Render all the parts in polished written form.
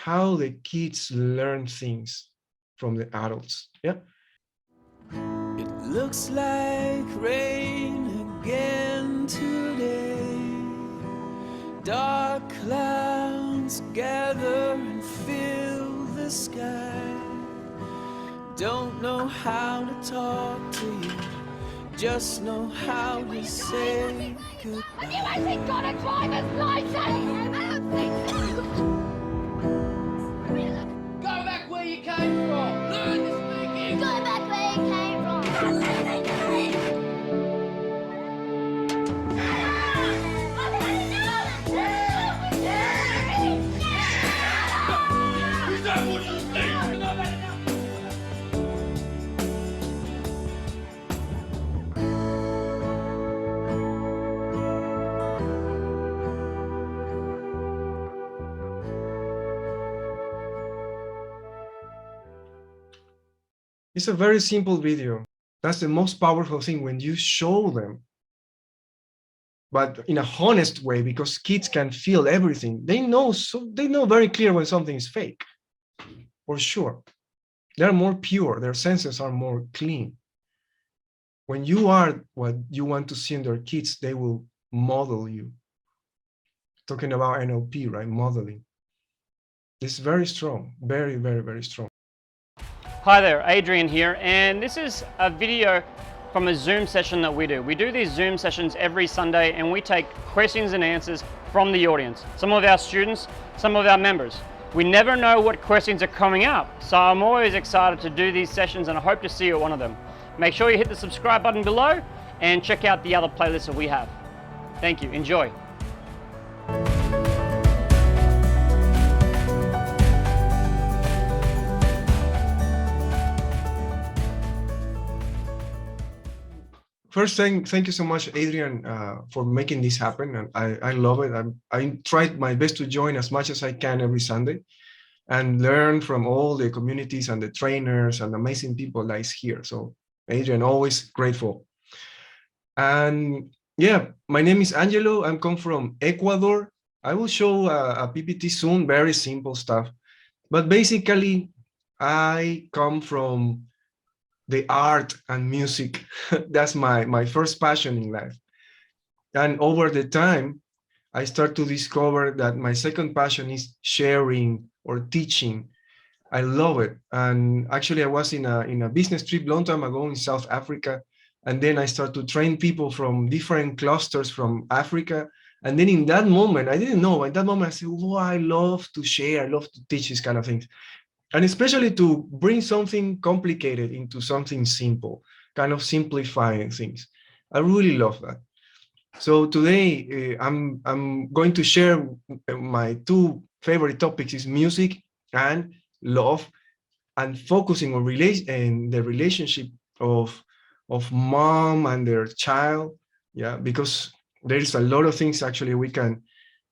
how the kids learn things from the adults. Yeah. It looks like rain again today. Dark clouds gather and fill the sky. Don't know how to talk to you, just know how to say goodbye. Have you actually got a driver's license? Go back where you came from. Learn to speak English. Go back where you came from. Is that what you think? It's a very simple video. That's the most powerful thing when you show them, but in a honest way, because kids can feel everything. They know very clear when something is fake, for sure. They're more pure. Their senses are more clean. When you are what you want to see in their kids, they will model you. Talking about NLP, right? Modeling. It's very strong, very, very, very strong. Hi there, Adrian here, and this is a video from a Zoom session that we do. We do these Zoom sessions every Sunday and we take questions and answers from the audience, some of our students, some of our members. We never know what questions are coming up, so I'm always excited to do these sessions and I hope to see you at one of them. Make sure you hit the subscribe button below and check out the other playlists that we have. Thank you, enjoy. First, thank you so much, Adrian, for making this happen. And I love it. I tried my best to join as much as I can every Sunday and learn from all the communities and the trainers and amazing people that is here. So, Adrian, always grateful. And yeah, my name is Angelo. I'm come from Ecuador. I will show a PPT soon, very simple stuff. But basically, I come from the art and music. That's my first passion in life. And over the time, I start to discover that my second passion is sharing or teaching. I love it. And actually, I was in a business trip long time ago in South Africa. And then I start to train people from different clusters from Africa. And then in that moment, I didn't know, at that moment, I said, oh, I love to share, I love to teach these kind of things. And especially to bring something complicated into something simple, kind of simplifying things. I really love that. So today I'm going to share my two favorite topics is music and love, and focusing on the relationship of mom and their child. Yeah, because there is a lot of things actually we can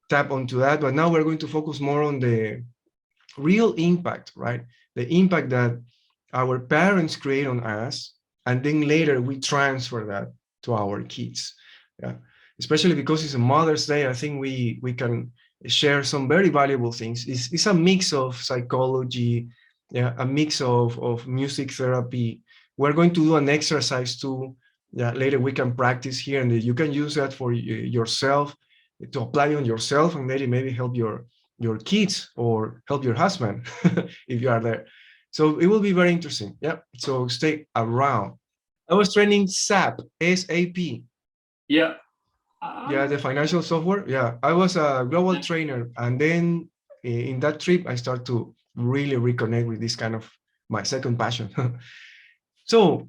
tap onto that, but now we're going to focus more on the real impact, right? The impact that our parents create on us, and then later we transfer that to our kids. Yeah, especially because it's a Mother's Day, I think we can share some very valuable things. It's a mix of psychology, yeah, a mix of music therapy. We're going to do an exercise too. Yeah, later we can practice here, and you can use that for yourself, to apply on yourself, and maybe help your kids or help your husband if you are there. So it will be very interesting. Yeah. So stay around. I was training SAP, S-A-P. Yeah. Yeah, the financial software. Yeah, I was a global trainer, and then in that trip, I start to really reconnect with this kind of my second passion. So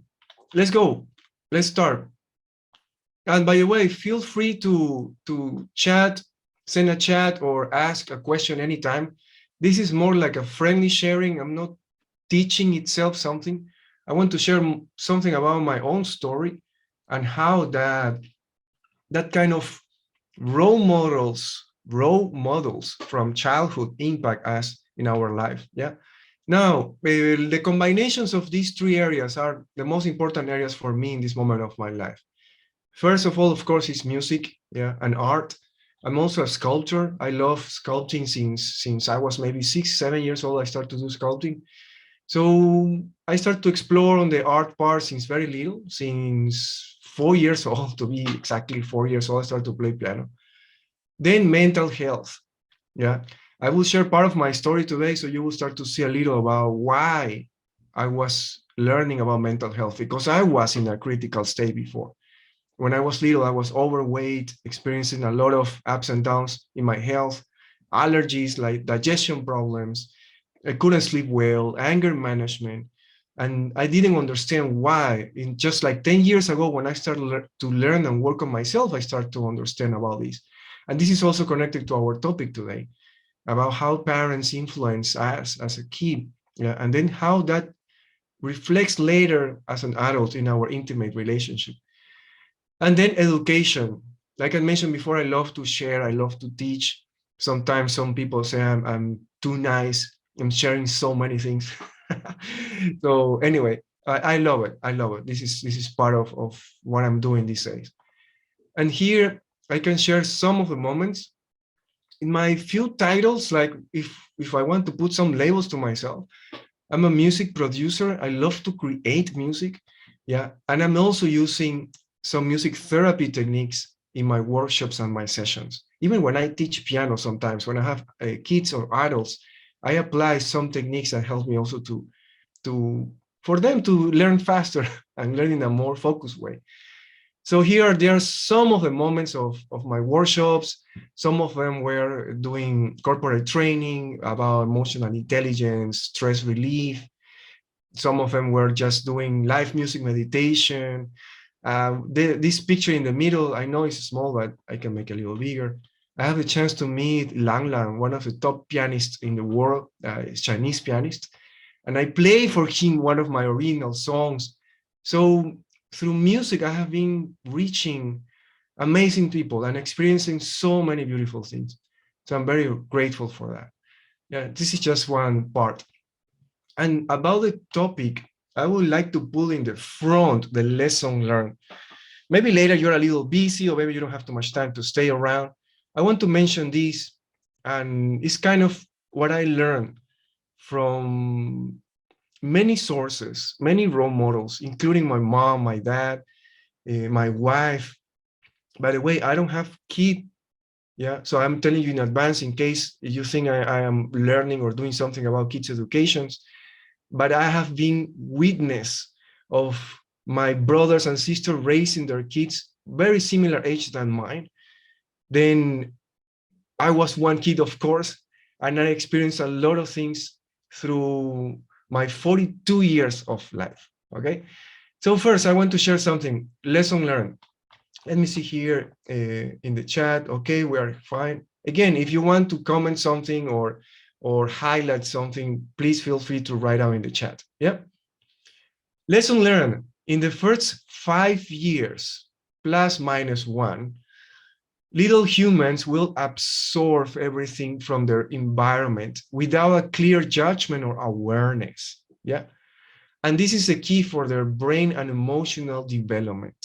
let's go. Let's start. And by the way, feel free to chat, send a chat, or ask a question anytime. This is more like a friendly sharing. I'm not teaching itself something. I want to share something about my own story and how that kind of role models from childhood impact us in our life. Yeah. Now, the combinations of these three areas are the most important areas for me in this moment of my life. First of all, of course, is music, yeah, and art. I'm also a sculptor. I love sculpting since I was maybe 6, 7 years old. I started to do sculpting. So I started to explore on the art part since very little, since 4 years old, to be exactly 4 years old, I started to play piano. Then mental health. Yeah, I will share part of my story today, so you will start to see a little about why I was learning about mental health, because I was in a critical state before. When I was little, I was overweight, experiencing a lot of ups and downs in my health, allergies like digestion problems. I couldn't sleep well, anger management, and I didn't understand why. In just like 10 years ago, when I started to learn and work on myself, I started to understand about this. And this is also connected to our topic today, about how parents influence us as a kid, yeah, and then how that reflects later as an adult in our intimate relationship. And then education. Like I mentioned before, I love to share, I love to teach. Sometimes some people say I'm too nice, I'm sharing so many things. So anyway, I love it. I love it. This is part of what I'm doing these days. And here I can share some of the moments in my few titles. Like if I want to put some labels to myself, I'm a music producer. I love to create music. Yeah. And I'm also using some music therapy techniques in my workshops and my sessions. Even when I teach piano, sometimes when I have kids or adults, I apply some techniques that help me also for them to learn faster and learn in a more focused way. So there are some of the moments of my workshops. Some of them were doing corporate training about emotional intelligence, stress relief. Some of them were just doing live music meditation. This picture in the middle, I know it's small, but I can make it a little bigger. I have the chance to meet Lang Lang, one of the top pianists in the world, Chinese pianist. And I play for him one of my original songs. So through music, I have been reaching amazing people and experiencing so many beautiful things. So I'm very grateful for that. Yeah, this is just one part. And about the topic, I would like to pull in the front the lesson learned. Maybe later you're a little busy, or maybe you don't have too much time to stay around. I want to mention this, and it's kind of what I learned from many sources, many role models, including my mom, my dad, my wife. By the way, I don't have kids. Yeah, so I'm telling you in advance in case you think I am learning or doing something about kids' educations. But I have been witness of my brothers and sisters raising their kids very similar age than mine. Then I was one kid, of course, and I experienced a lot of things through my 42 years of life, okay? So first, I want to share something, lesson learned. Let me see here in the chat. Okay, we are fine. Again, if you want to comment something or highlight something, please feel free to write out in the chat. Yeah. Lesson learned: in the first 5 years, plus minus one, little humans will absorb everything from their environment without a clear judgment or awareness. Yeah. And this is the key for their brain and emotional development.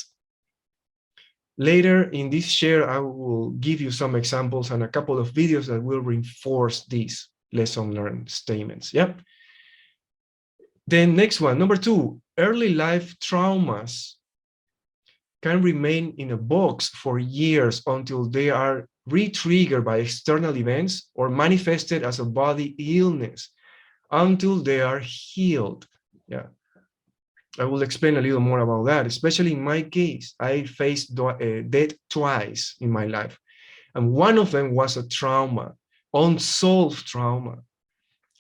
Later in this share, I will give you some examples and a couple of videos that will reinforce these lesson learned statements. Yep. Then next one, number 2, early life traumas can remain in a box for years until they are re-triggered by external events or manifested as a body illness until they are healed. Yeah. I will explain a little more about that, especially in my case. I faced death twice in my life. And one of them was a trauma, unsolved trauma.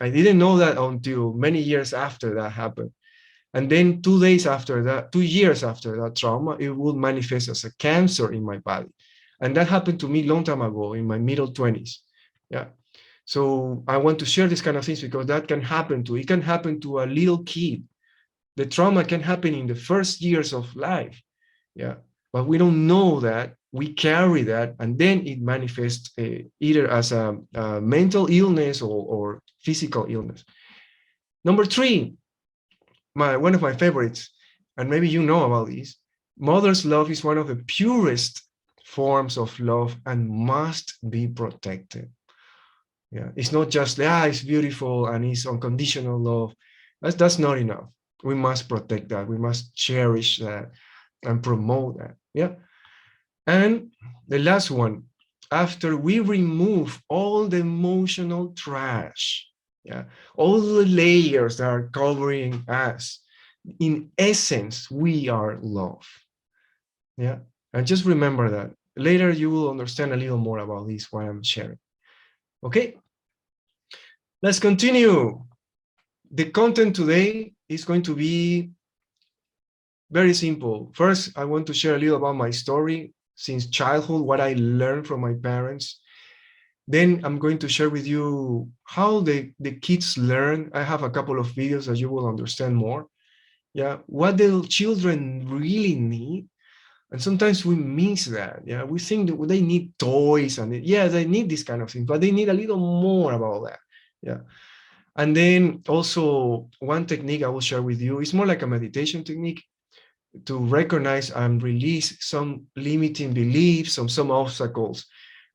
I didn't know that until many years after that happened. And then 2 years after that trauma, it would manifest as a cancer in my body. And that happened to me a long time ago in my middle 20s. Yeah. So I want to share this kind of things because that can happen to, it can happen to a little kid. The trauma can happen in the first years of life. Yeah. But we don't know that. We carry that, and then it manifests either as a mental illness or physical illness. Number 3, one of my favorites, and maybe you know about this, mother's love is one of the purest forms of love and must be protected. Yeah, it's not just, it's beautiful and it's unconditional love. That's not enough. We must protect that. We must cherish that and promote that. Yeah. And the last one, after we remove all the emotional trash, yeah, all the layers that are covering us, in essence, we are love. Yeah. And just remember that. Later, you will understand a little more about this, what I'm sharing. Okay. Let's continue. The content today is going to be very simple. First, I want to share a little about my story since childhood, what I learned from my parents. Then I'm going to share with you how the kids learn. I have a couple of videos that you will understand more. Yeah, what the children really need. And sometimes we miss that. Yeah, we think that they need toys and they need this kind of thing, but they need a little more about that. Yeah. And then also one technique I will share with you is more like a meditation technique to recognize and release some limiting beliefs, some obstacles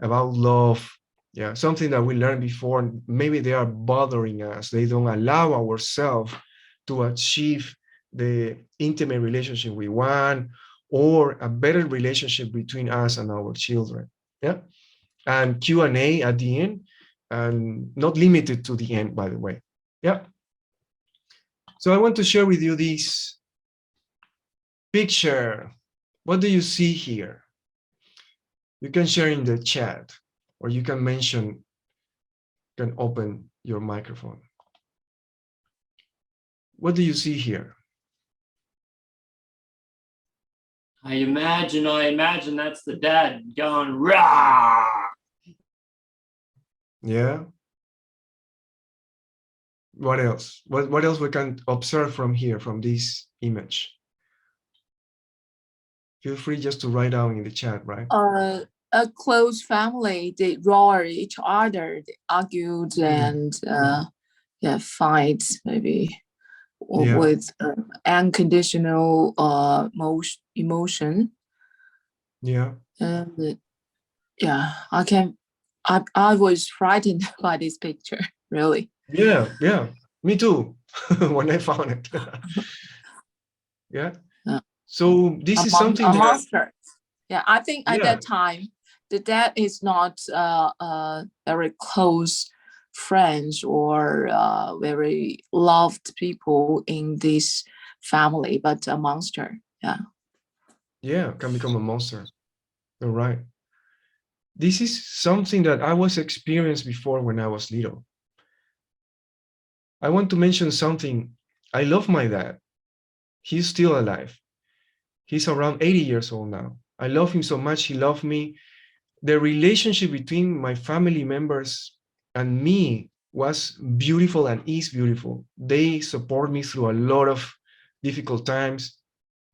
about love. Yeah, something that we learned before, maybe they are bothering us. They don't allow ourselves to achieve the intimate relationship we want or a better relationship between us and our children. Yeah, and Q&A at the end, and not limited to the end, by the way. Yeah. So I want to share with you this picture. What do you see here? You can share in the chat, or you can mention, can open your microphone. What do you see here? I imagine that's the dad going, rah! Yeah. What else? What else we can observe from here, from this image? Feel free just to write down in the chat, right? A close family, they roar each other, they argued and fight maybe with unconditional emotion. Yeah. And I was frightened by this picture, really. Yeah, me too. When I found it. Yeah. So this is something a monster. Yeah, I think at that time, the dad is not very close friends or very loved people in this family, but a monster. Yeah, can become a monster. You're right. This is something that I was experienced before when I was little. I want to mention something. I love my dad. He's still alive. He's around 80 years old now. I love him so much. He loved me. The relationship between my family members and me was beautiful and is beautiful. They support me through a lot of difficult times.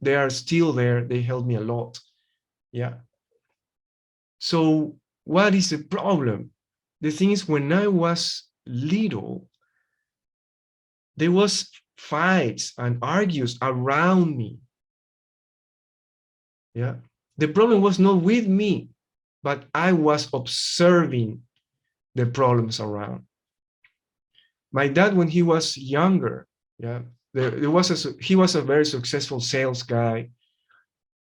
They are still there. They help me a lot. Yeah. So what is the problem? The thing is, when I was little, there was fights and argues around me. Yeah. The problem was not with me, but I was observing the problems around. My dad, when he was younger, he was a very successful sales guy.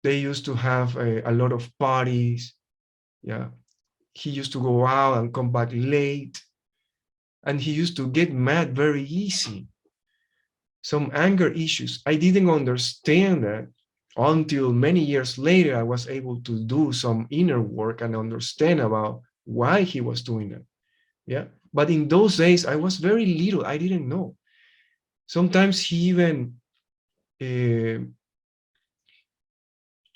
They used to have a lot of parties. Yeah. He used to go out and come back late. And he used to get mad very easy. Some anger issues. I didn't understand that until many years later. I was able to do some inner work and understand about why he was doing that. Yeah. But in those days, I was very little. I didn't know. Sometimes he even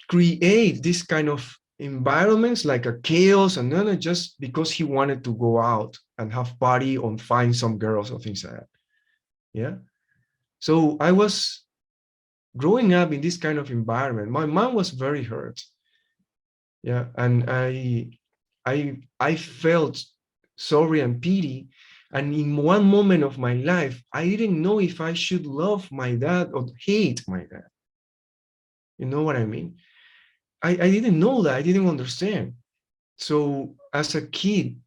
create this kind of environments like a chaos, and then just because he wanted to go out and have party or find some girls or things like that. Yeah. So I was growing up in this kind of environment. My mom was very hurt. Yeah. And I felt sorry and pity. And in one moment of my life, I didn't know if I should love my dad or hate my dad. You know what I mean? I didn't know that. I didn't understand. So as a kid,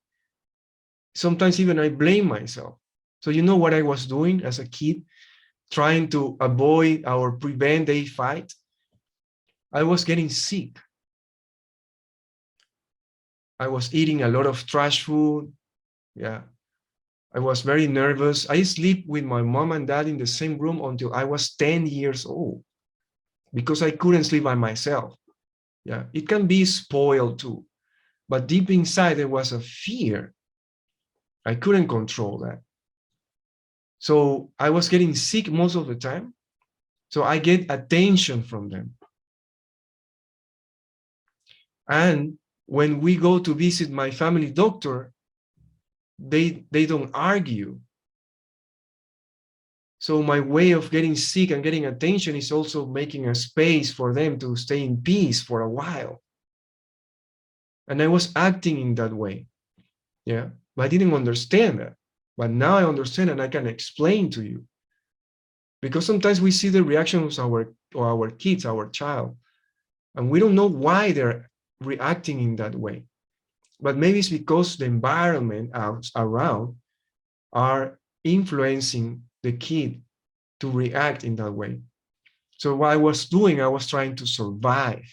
sometimes even I blame myself. So you know what I was doing as a kid, trying to avoid or prevent a fight? I was getting sick. I was eating a lot of trash food. Yeah. I was very nervous. I sleep with my mom and dad in the same room until I was 10 years old because I couldn't sleep by myself. Yeah. It can be spoiled too, but deep inside there was a fear. I couldn't control that. So I was getting sick most of the time. So I get attention from them. And when we go to visit my family doctor, they don't argue. So my way of getting sick and getting attention is also making a space for them to stay in peace for a while. And I was acting in that way. Yeah, but I didn't understand that. But now I understand and I can explain to you. Because sometimes we see the reactions of our kids, our child, and we don't know why they're reacting in that way. But maybe it's because the environment around are influencing the kid to react in that way. So what I was doing, I was trying to survive.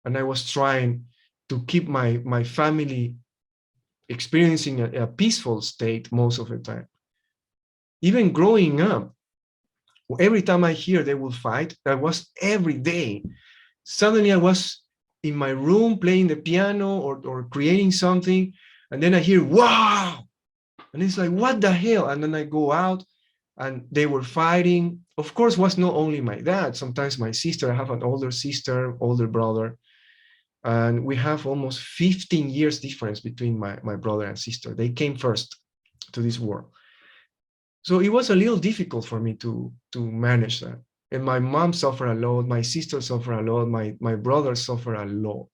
And I was trying to keep my family experiencing a peaceful state most of the time. Even growing up, every time I hear they will fight, that was every day. Suddenly I was in my room playing the piano or creating something, and then I hear, wow! And it's like, what the hell? And then I go out and they were fighting. Of course, it was not only my dad, sometimes my sister. I have an older sister, older brother, and we have almost 15 years difference between my brother and sister. They came first to this world. So it was a little difficult for me to manage that. And my mom suffered a lot, my sister suffered a lot, my brother suffered a lot.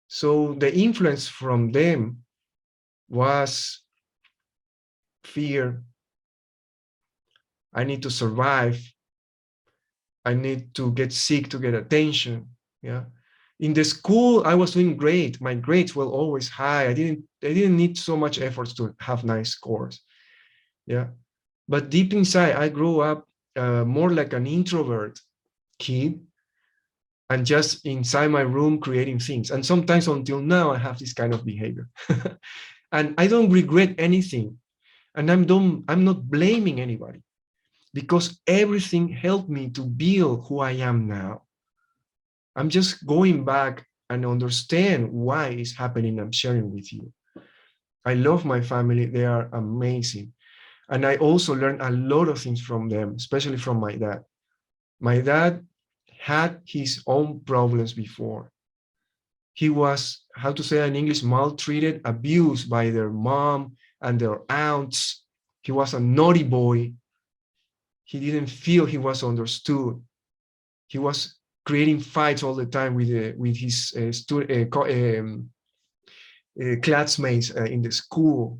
So the influence from them was fear. I need to survive. I need to get sick to get attention. Yeah. In the school, I was doing great. My grades were always high. I didn't need so much efforts to have nice scores. Yeah. But deep inside, I grew up more like an introvert kid and just inside my room creating things. And sometimes until now, I have this kind of behavior. And I don't regret anything. And I'm not blaming anybody because everything helped me to build who I am now. I'm just going back and understand why it's happening. I'm sharing with you. I love my family. They are amazing. And I also learned a lot of things from them, especially from my dad. My dad had his own problems before. He was, how to say in English, maltreated, abused by their mom and their aunts. He was a naughty boy. He didn't feel he was understood. He was creating fights all the time with his classmates in the school.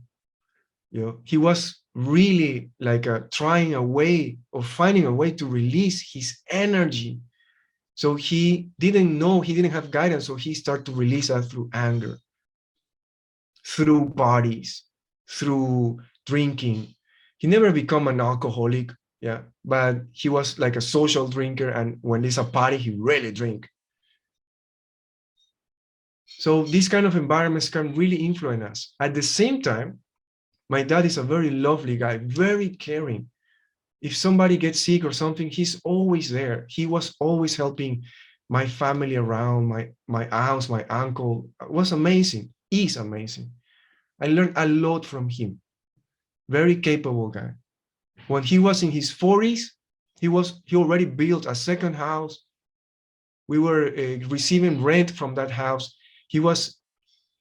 You know, he was really like trying a way or finding a way to release his energy. So he didn't know, he didn't have guidance. So he started to release that through anger, through parties, through drinking. He never became an alcoholic, yeah, but he was like a social drinker. And when there's a party, he really drink. So these kind of environments can really influence us. At the same time, my dad is a very lovely guy, very caring. If somebody gets sick or something, he's always there. He was always helping my family around, my aunts, my uncle. It was amazing. He's amazing. I learned a lot from him. Very capable guy. When he was in his 40s, he already built a second house. We were receiving rent from that house. He was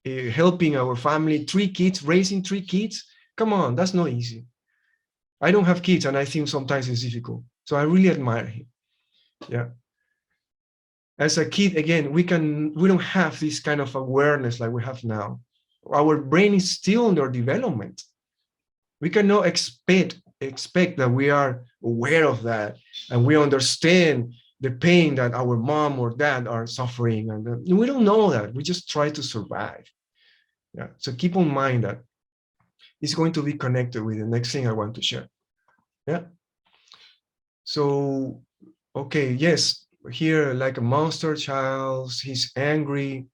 helping our family, 3 kids, raising 3 kids. Come on, that's not easy. I don't have kids, and I think sometimes it's difficult. So I really admire him. Yeah. As a kid, again, we don't have this kind of awareness like we have now. Our brain is still under development. We cannot expect that we are aware of that and we understand the pain that our mom or dad are suffering. And we don't know that. We just try to survive. Yeah. So keep in mind that it's going to be connected with the next thing I want to share. Yeah. So, okay, yes, here like a monster child, he's angry.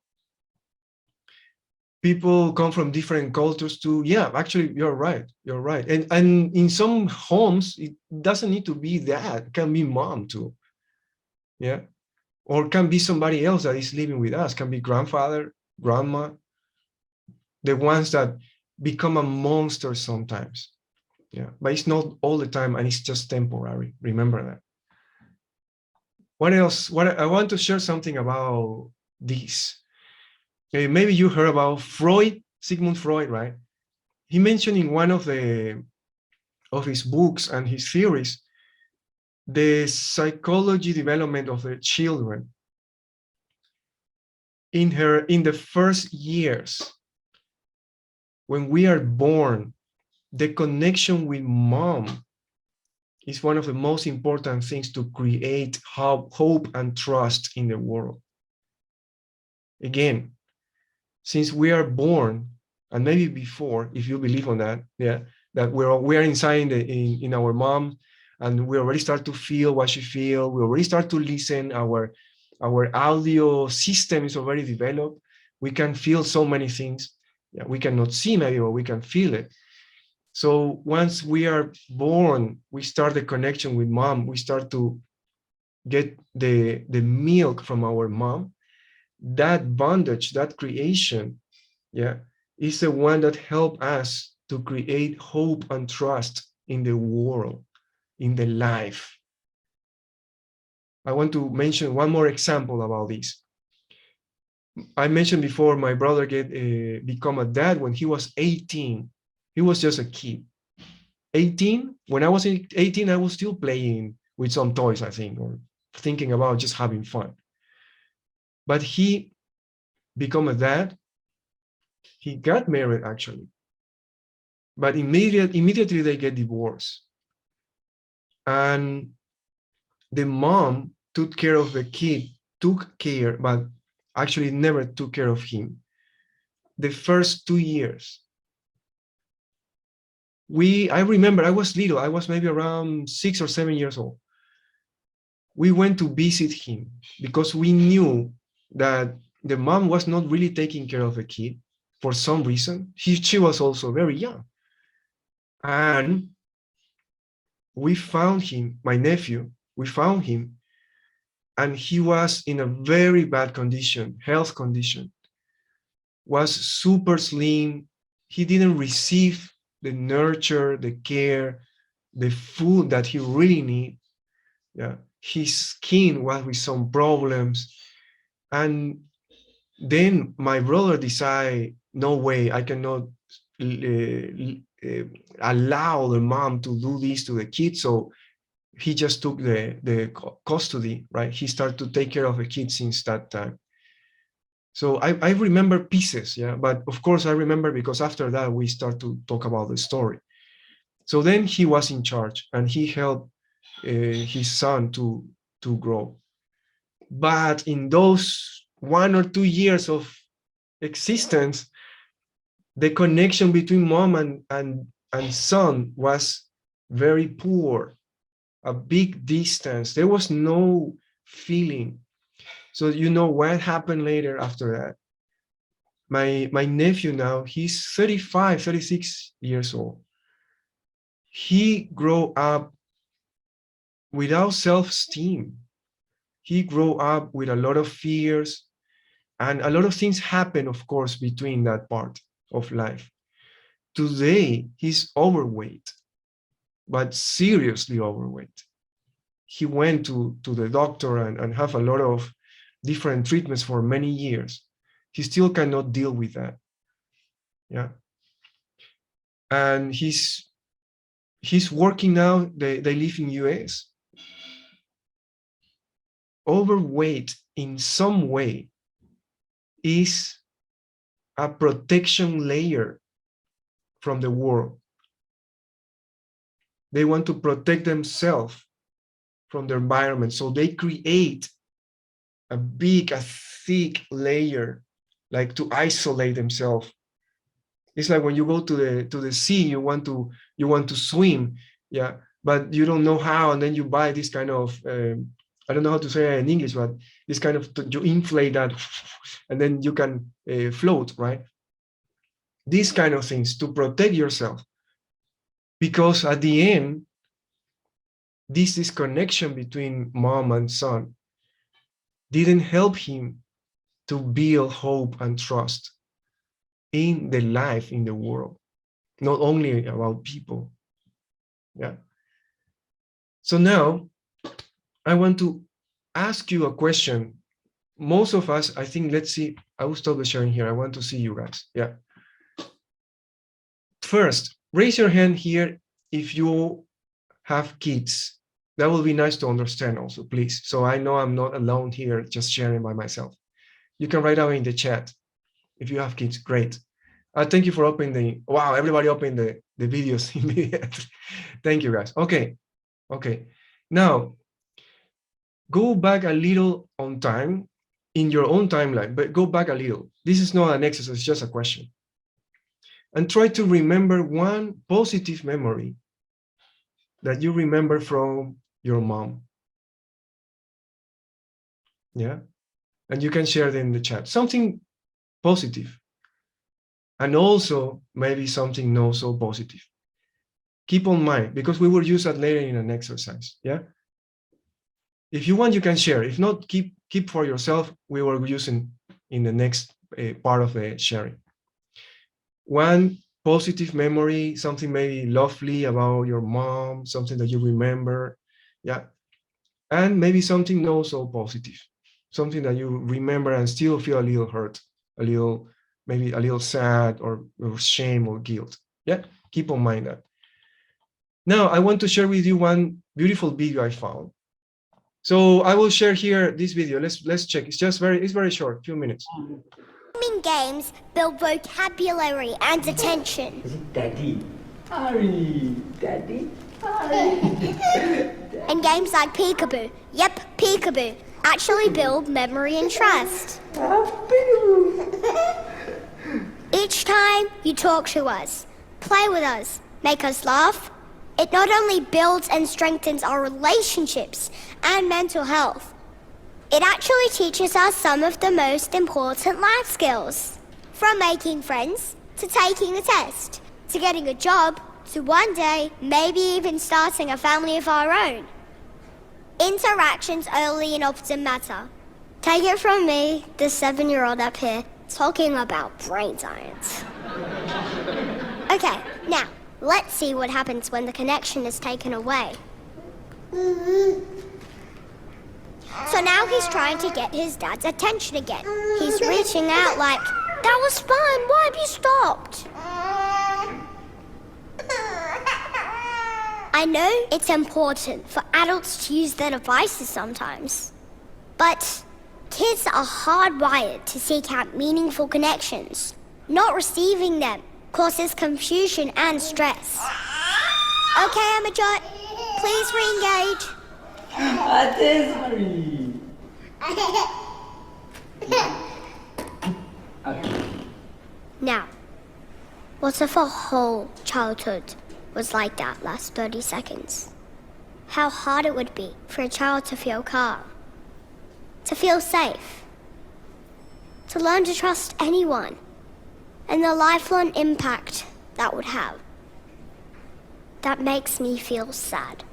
People come from different cultures too. Yeah, actually, you're right. You're right. And in some homes, it doesn't need to be that. It can be mom too. Yeah. Or can be somebody else that is living with us. Can be grandfather, grandma, the ones that become a monster sometimes. Yeah, but it's not all the time, and it's just temporary. Remember that. What else? What I want to share something about this. Maybe you heard about Freud, Sigmund Freud, right? He mentioned in one of his books and his theories the psychology development of the children in the first years when we are born. The connection with mom is one of the most important things to create hope and trust in the world. Again, since we are born, and maybe before, if you believe on that, yeah, that we are inside in our mom, and we already start to feel what she feels. We already start to listen. Our audio system is already developed. We can feel so many things. Yeah, we cannot see maybe, but we can feel it. So once we are born, we start the connection with mom. We start to get the milk from our mom. That bondage, that creation, yeah, is the one that helps us to create hope and trust in the world, in the life. I want to mention one more example about this. I mentioned before my brother become a dad when he was 18. He was just a kid. 18, when I was 18, I was still playing with some toys, I think, or thinking about just having fun. But he became a dad. He got married, actually. But immediately they get divorced. And the mom took care of the kid, but actually never took care of him. The first 2 years. I remember I was little, I was maybe around 6 or 7 years old. We went to visit him because we knew that the mom was not really taking care of the kid for some reason. She was also very young. And we found him, my nephew, we found him, and he was in a very bad condition, health condition, was super slim. He didn't receive the nurture, the care, the food that he really needs. Yeah, his skin was with some problems. And then my brother decided, no way, I cannot allow the mom to do this to the kid. So he just took the custody, right? He started to take care of the kid since that time. So I remember pieces, yeah, but of course I remember because after that we start to talk about the story. So then he was in charge and he helped his son to grow. But in those 1 or 2 years of existence, the connection between mom and son was very poor, a big distance. There was no feeling. So you know what happened later after that? My nephew now, he's 35, 36 years old. He grew up without self-esteem. He grew up with a lot of fears, and a lot of things happen, of course, between that part of life. Today, he's overweight, but seriously overweight. He went to the doctor and have a lot of different treatments for many years. He still cannot deal with that. Yeah. And he's working now. They live in US. Overweight in some way is a protection layer from the world. They want to protect themselves from the environment. So they create a thick layer, like to isolate themselves. It's like when you go to the sea, you want to swim, yeah, but you don't know how, and then you buy this kind of I don't know how to say it in English, but this kind of, you inflate that, and then you can float, right? These kind of things to protect yourself, because at the end, this disconnection between mom and son didn't help him to build hope and trust in the life, in the world, not only about people. Yeah. So now I want to ask you a question. Most of us, I think, let's see, I will stop the sharing here. I want to see you guys. Yeah. First, raise your hand here if you have kids. That will be nice to understand also, please. So I know I'm not alone here just sharing by myself. You can write down in the chat if you have kids. Great. Thank you for opening wow, everybody opened the videos immediately. Thank you, guys. Okay. Now, go back a little on time in your own timeline, but go back a little. This is not an exercise, it's just a question. And try to remember one positive memory that you remember from your mom. Yeah. And you can share it in the chat. Something positive. And also maybe something not so positive. Keep on mind, because we will use that later in an exercise. Yeah. If you want, you can share. If not, keep for yourself. We will use in the next part of the sharing. One positive memory, something maybe lovely about your mom, something that you remember. Yeah. And maybe something not so positive, something that you remember and still feel a little hurt, maybe a little sad or shame or guilt. Yeah, keep on mind that. Now, I want to share with you one beautiful video I found. So I will share here this video. Let's check. It's very short, few minutes. Gaming games build vocabulary and attention. Daddy. Harry. Daddy. Harry. And games like Peekaboo, yep, Peekaboo, actually build memory and trust. Each time you talk to us, play with us, make us laugh, it not only builds and strengthens our relationships and mental health, it actually teaches us some of the most important life skills. From making friends, to taking a test, to getting a job, to one day maybe even starting a family of our own. Interactions early and often matter. Take it from me, the 7-year-old up here, talking about brain science. Okay, now, let's see what happens when the connection is taken away. So now he's trying to get his dad's attention again. He's reaching out like, that was fun, why have you stopped? I know it's important for adults to use their devices sometimes, but kids are hardwired to seek out meaningful connections. Not receiving them causes confusion and stress. Okay, Amajot, please re-engage. What is Harry? Okay. Now, what if a whole childhood was like that last 30 seconds? How hard it would be for a child to feel calm, to feel safe, to learn to trust anyone, and the lifelong impact that would have. That makes me feel sad.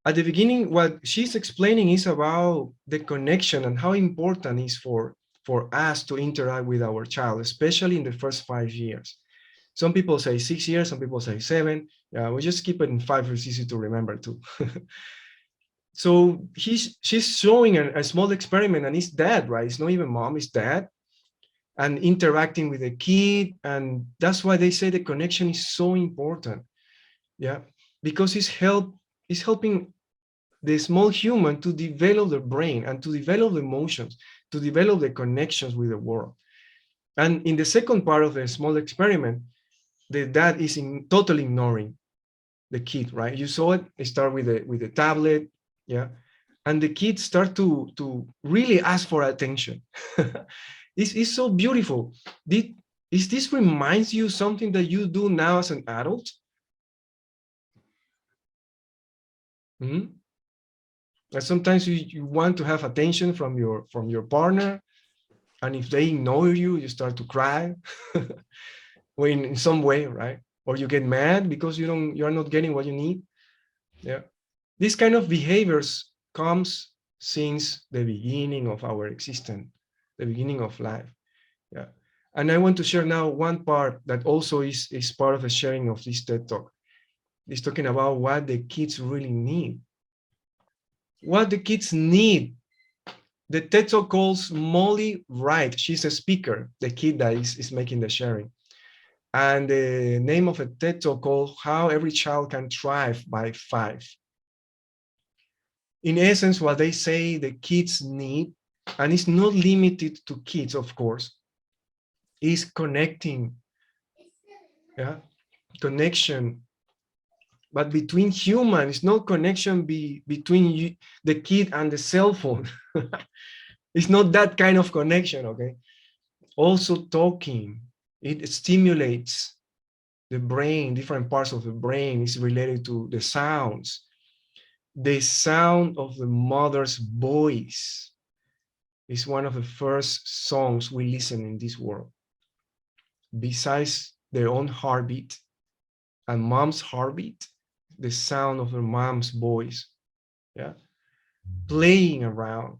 At the beginning, what she's explaining is about the connection and how important it is for us to interact with our child, especially in the first 5 years. Some people say 6 years, some people say 7. We just keep it in 5, it's easy to remember too. So she's showing a small experiment, and it's dad, right? It's not even mom, it's dad, and interacting with the kid. And that's why they say the connection is so important. Yeah, because it's helping the small human to develop their brain and to develop the emotions, to develop the connections with the world. And in the second part of the small experiment, the dad is totally ignoring the kid, right? You saw it. They start with the tablet, yeah, and the kids start to really ask for attention. It's so beautiful. Is this reminds you something that you do now as an adult? Mm-hmm. And sometimes you want to have attention from your partner, and if they ignore you, you start to cry, or in some way, right? Or you get mad because you're not getting what you need. Yeah, this kind of behaviors comes since the beginning of our existence, the beginning of life. Yeah, and I want to share now one part that also is part of the sharing of this TED Talk. It's talking about what the kids really need. What the kids need. The TED Talk calls Molly Wright. She's a speaker, the kid that is making the sharing. And the name of a TED Talk called How Every Child Can Thrive by 5. In essence, what they say the kids need, and it's not limited to kids, of course, is connecting, yeah, connection, but between humans, not connection between the kid and the cell phone. It's not that kind of connection, okay? Also talking, it stimulates the brain, different parts of the brain is related to the sounds. The sound of the mother's voice is one of the first songs we listen in this world. Besides their own heartbeat and mom's heartbeat, the sound of her mom's voice, yeah, playing around.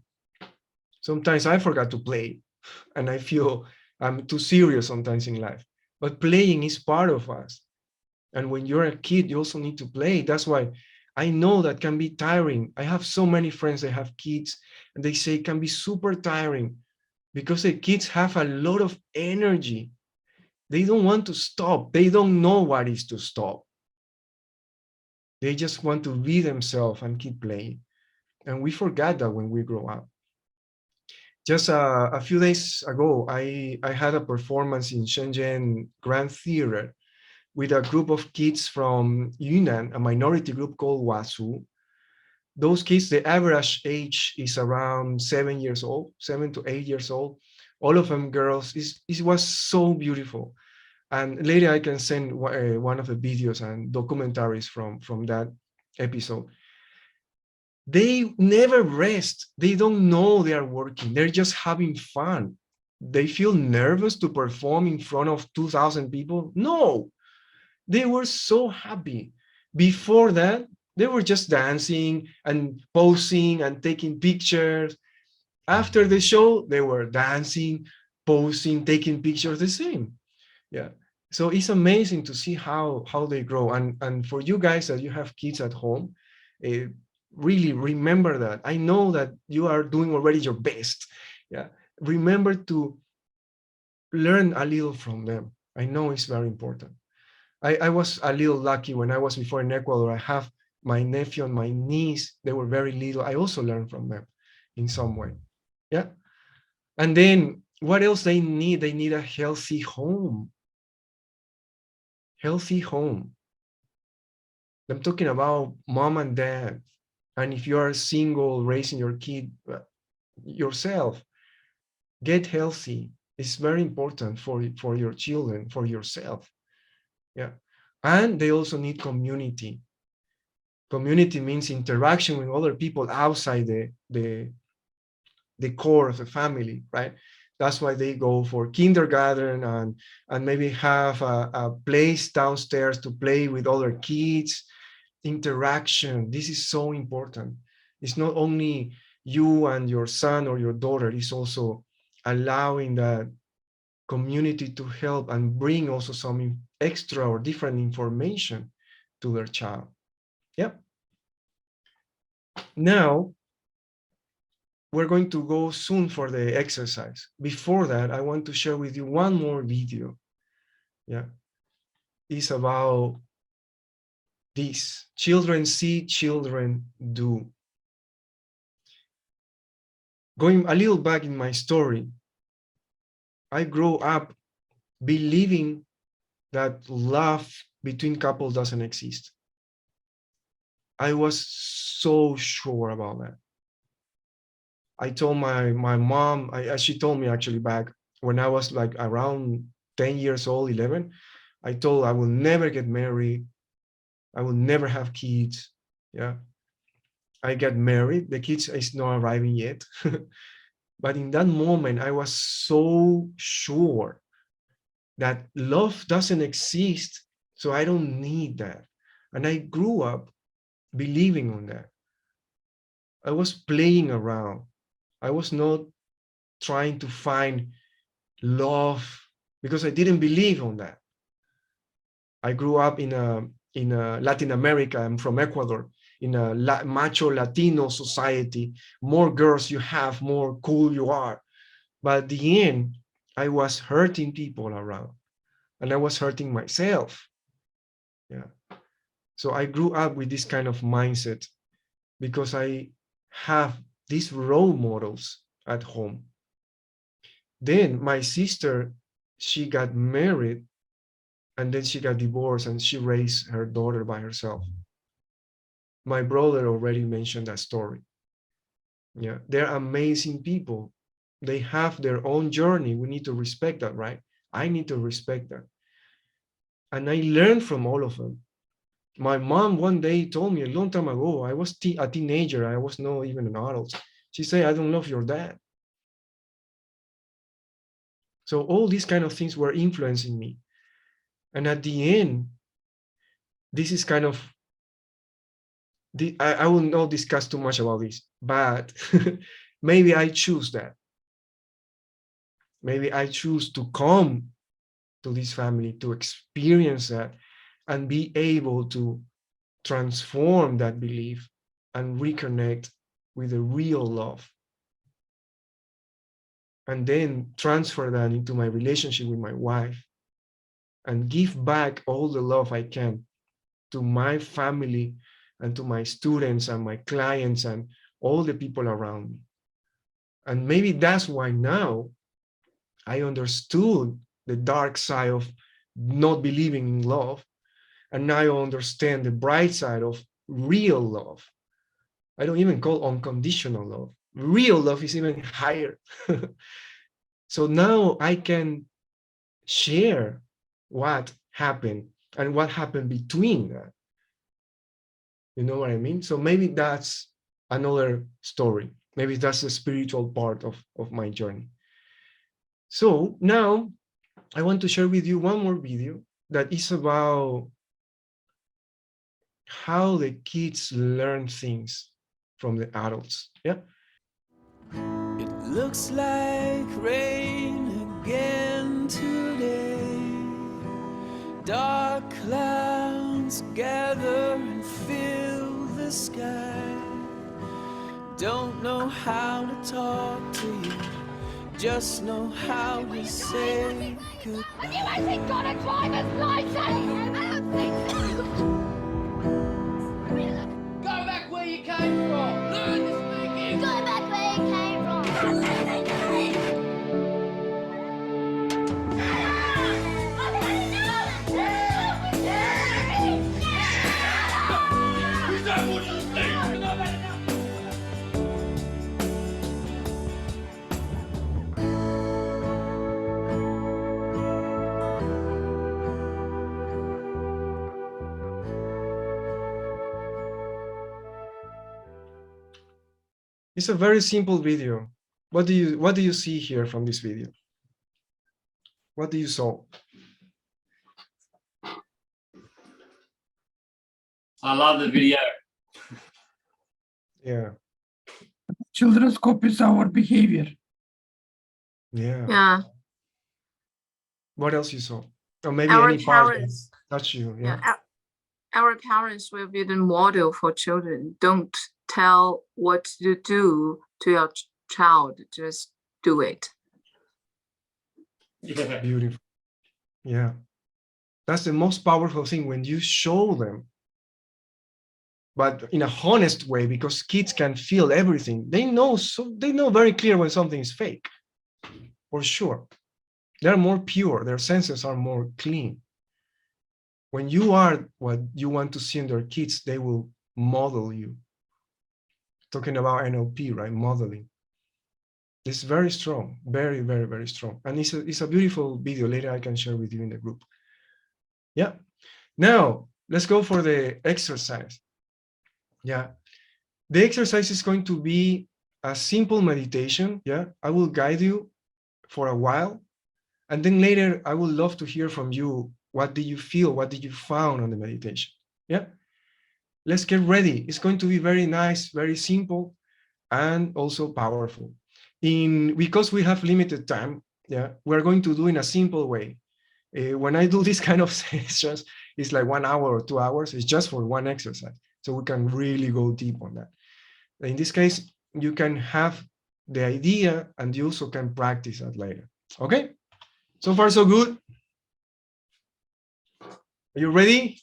Sometimes I forgot to play, and I feel I'm too serious sometimes in life. But playing is part of us. And when you're a kid, you also need to play. That's why I know that can be tiring. I have so many friends that have kids, and they say it can be super tiring because the kids have a lot of energy. They don't want to stop. They don't know what is to stop. They just want to be themselves and keep playing. And we forgot that when we grow up. Just a few days ago, I had a performance in Shenzhen Grand Theater with a group of kids from Yunnan, a minority group called Wasu. Those kids, the average age is around 7 years old, 7 to 8 years old. All of them girls. It was so beautiful. And later I can send one of the videos and documentaries from that episode. They never rest. They don't know they are working. They're just having fun. They feel nervous to perform in front of 2,000 people. No, they were so happy. Before that, they were just dancing and posing and taking pictures. After the show, they were dancing, posing, taking pictures, the same. Yeah. So it's amazing to see how they grow. And for you guys that you have kids at home, really remember that. I know that you are doing already your best. Yeah. Remember to learn a little from them. I know it's very important. I was a little lucky when I was before in Ecuador. I have my nephew and my niece. They were very little. I also learned from them in some way. Yeah. And then what else they need? They need a healthy home. Healthy home. I'm talking about mom and dad. And if you are single, raising your kid yourself, get healthy. It's very important for your children, for yourself. Yeah. And they also need community. Community means interaction with other people outside the core of the family, right? That's why they go for kindergarten and maybe have a place downstairs to play with other kids. Interaction, this is so important. It's not only you and your son or your daughter, it's also allowing that community to help and bring also some extra or different information to their child. Yep. Now, we're going to go soon for the exercise. Before that, I want to share with you one more video. Yeah. It's about this. Children see, children do. Going a little back in my story, I grew up believing that love between couples doesn't exist. I was so sure about that. I told my mom, she told me actually back when I was like around 10 years old, 11, I told I will never get married. I will never have kids. Yeah. I get married. The kids is not arriving yet. But in that moment, I was so sure that love doesn't exist. So I don't need that. And I grew up believing on that. I was playing around. I was not trying to find love because I didn't believe on that. I grew up in Latin America. I'm from Ecuador, in a macho Latino society. More girls you have, more cool you are. But at the end, I was hurting people around, and I was hurting myself. Yeah. So I grew up with this kind of mindset because I have these role models at home. Then my sister, she got married, and then she got divorced, and she raised her daughter by herself. My brother already mentioned that story. Yeah, they're amazing people. They have their own journey. We need to respect that, right? I need to respect that. And I learned from all of them. My mom one day told me a long time ago, I was a teenager, I was not even an adult. She said, I don't love your dad. So all these kind of things were influencing me. And at the end, this is kind of, I will not discuss too much about this, but maybe I choose that. Maybe I choose to come to this family, to experience that, and be able to transform that belief and reconnect with the real love. And then transfer that into my relationship with my wife and give back all the love I can to my family and to my students and my clients and all the people around me. And maybe that's why now I understood the dark side of not believing in love. And now I understand the bright side of real love. I don't even call unconditional love. Real love is even higher. So now I can share what happened and what happened between that. You know what I mean? So maybe that's another story. Maybe that's the spiritual part of my journey. So now I want to share with you one more video that is about how the kids learn things from the adults. Yeah. It looks like rain again today. Dark clouds gather and fill the sky. Don't know how to talk to you, just know how to say goodbye. Have you actually got a driver's license? I don't think so. Go back where you came from. Learn to speak English. Go back where you came from. Is that what you think? It's a very simple video. What do you see here from this video? What do you saw? I love the video. Yeah. Children's copies our behavior. Yeah. Yeah. What else you saw? Or maybe Our any part that parents. touched you. Yeah. Our parents will be the model for children. Don't tell what to do to your child, just do it. Yeah. Beautiful. Yeah. That's the most powerful thing when you show them, but in a honest way, because kids can feel everything. They know very clear when something is fake, for sure. They're more pure. Their senses are more clean. When you are what you want to see in their kids, they will model you. Talking about NLP, right? Modeling. It's very strong, very, very, very strong. And it's a beautiful video. Later I can share with you in the group. Yeah. Now, let's go for the exercise. Yeah. The exercise is going to be a simple meditation. Yeah. I will guide you for a while. And then later, I would love to hear from you. What did you feel? What did you found on the meditation? Yeah. Let's get ready. It's going to be very nice, very simple, and also powerful. Because we have limited time, yeah, we're going to do in a simple way. When I do this kind of sessions, it's like 1 hour or 2 hours. It's just for one exercise. So we can really go deep on that. In this case, you can have the idea and you also can practice that later. Okay? So far, so good. Are you ready?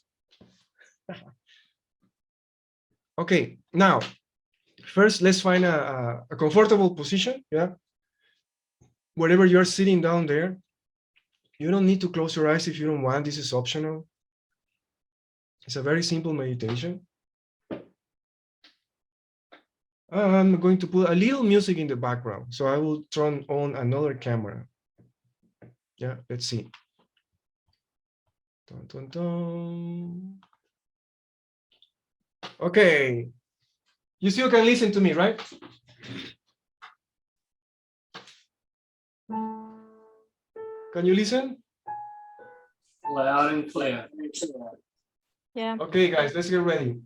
Okay, now, first, let's find a comfortable position. Yeah. Wherever you're sitting down there, you don't need to close your eyes if you don't want. This is optional. It's a very simple meditation. I'm going to put a little music in the background. So I will turn on another camera. Yeah, let's see. Dun, dun, dun. Okay. You still can listen to me, right? Can you listen? Loud and clear. Yeah. Okay, guys, let's get ready.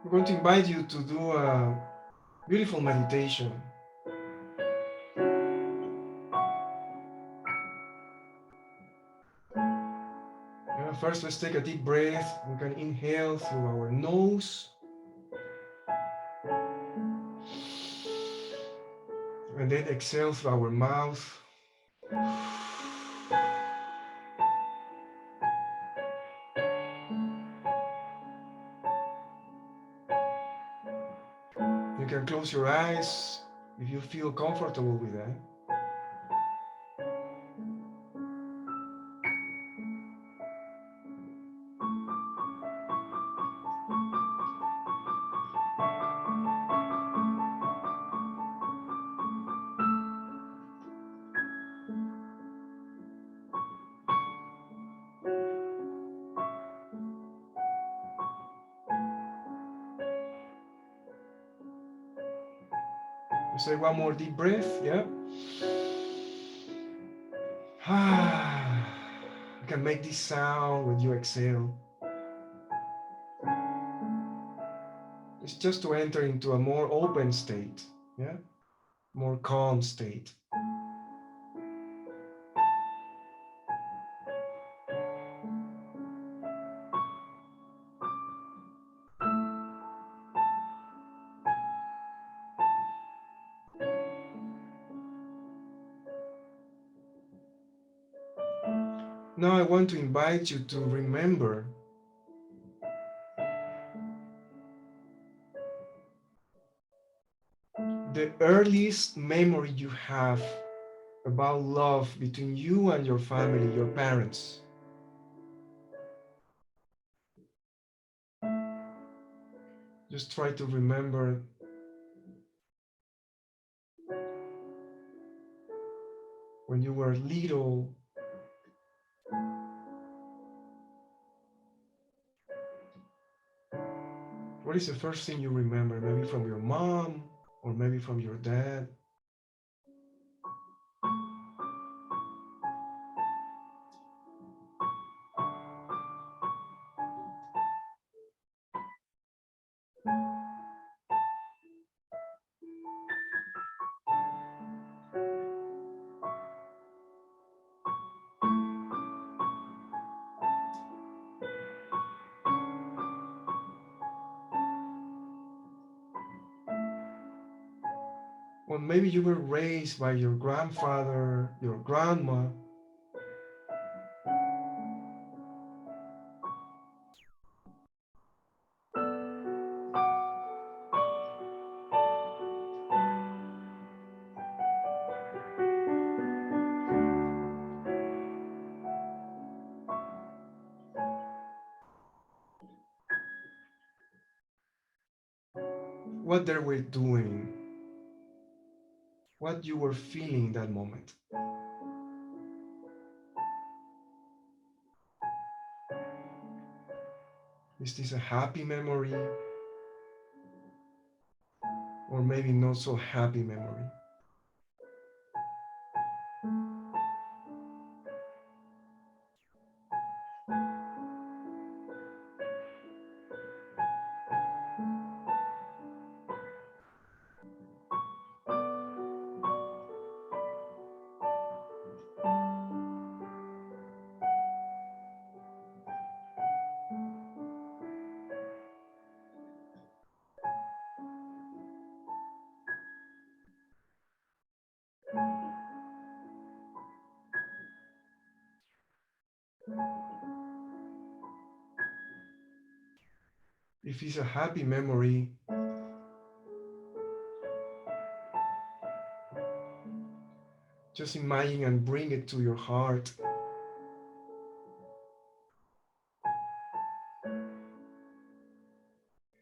I'm going to invite you to do a beautiful meditation. First, let's take a deep breath. We can inhale through our nose. And then exhale through our mouth. You can close your eyes if you feel comfortable with that. Let's take one more deep breath, yeah? You can make this sound when you exhale. It's just to enter into a more open state, yeah? More calm state. Now I want to invite you to remember the earliest memory you have about love between you and your family, your parents. Just try to remember when you were little. What is the first thing you remember? Maybe from your mom or maybe from your dad? Or maybe you were raised by your grandfather, your grandma. What they were doing, what you were feeling that moment. Is this a happy memory? Or maybe not so happy memory? If it's a happy memory, just imagine and bring it to your heart.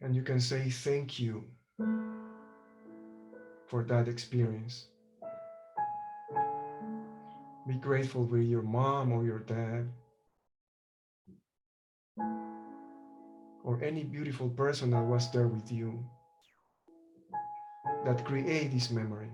And you can say thank you for that experience. Be grateful with your mom or your dad, or any beautiful person that was there with you, that create this memory.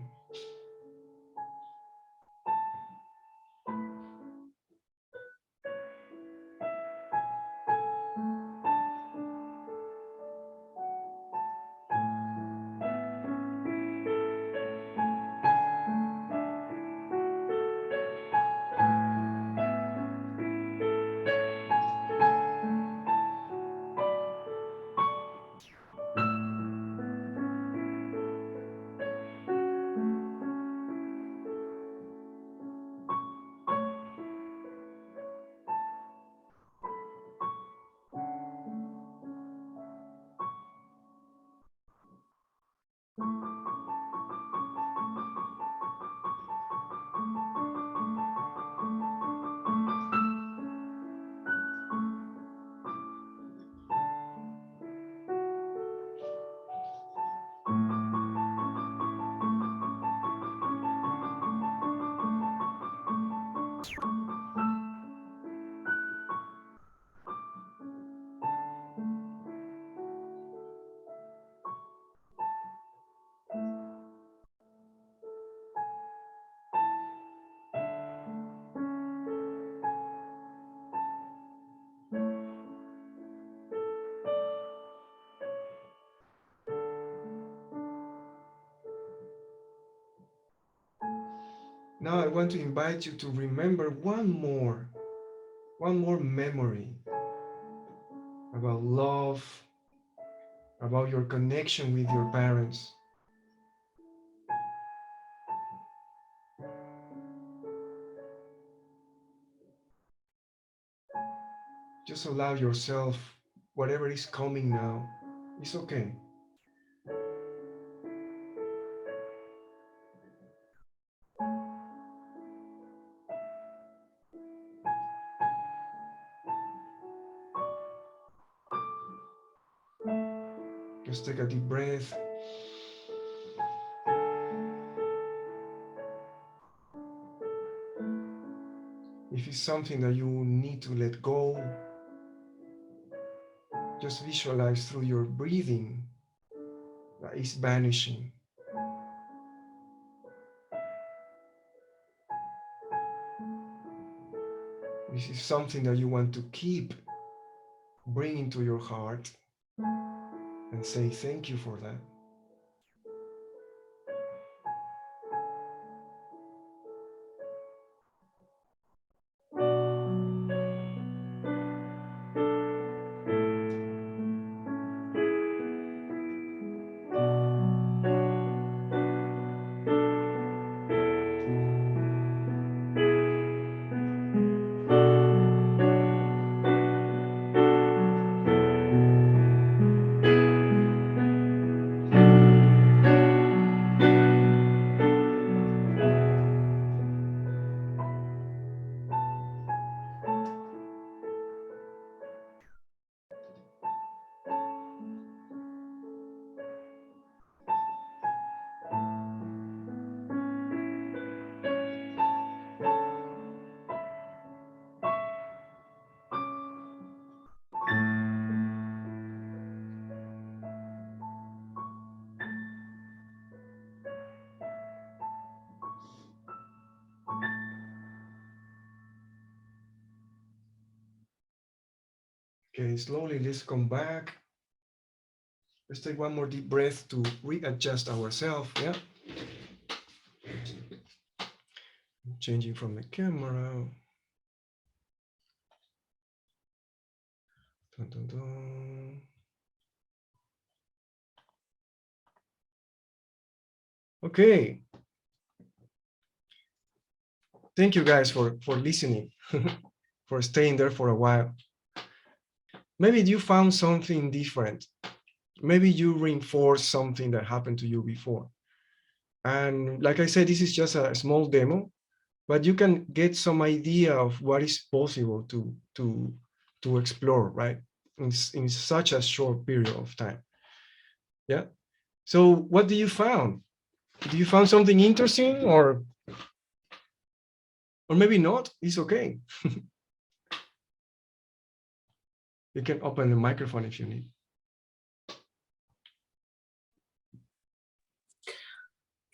Now I want to invite you to remember one more memory about love, about your connection with your parents. Just allow yourself, whatever is coming now, it's okay. Just take a deep breath. If it's something that you need to let go, just visualize through your breathing that it's vanishing. This is something that you want to keep, bring into your heart, and say thank you for that. Okay, slowly, let's come back. Let's take one more deep breath to readjust ourselves, yeah? Changing from the camera. Dun, dun, dun. Okay. Thank you guys for listening, for staying there for a while. Maybe you found something different. Maybe you reinforced something that happened to you before. And like I said, this is just a small demo, but you can get some idea of what is possible to explore, right? In such a short period of time. Yeah. So what do you found? Do you found something interesting or maybe not? It's okay. You can open the microphone if you need.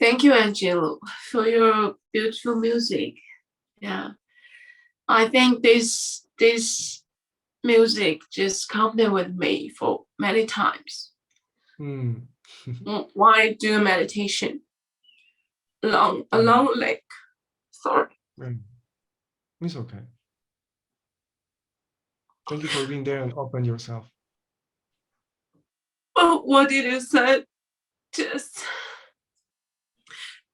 Thank you, Angelo, for your beautiful music. Yeah, I think this music just accompanied with me for many times. While I do meditation along a lake. Sorry. It's okay. Thank you for being there and open yourself. Oh, what did you say? Just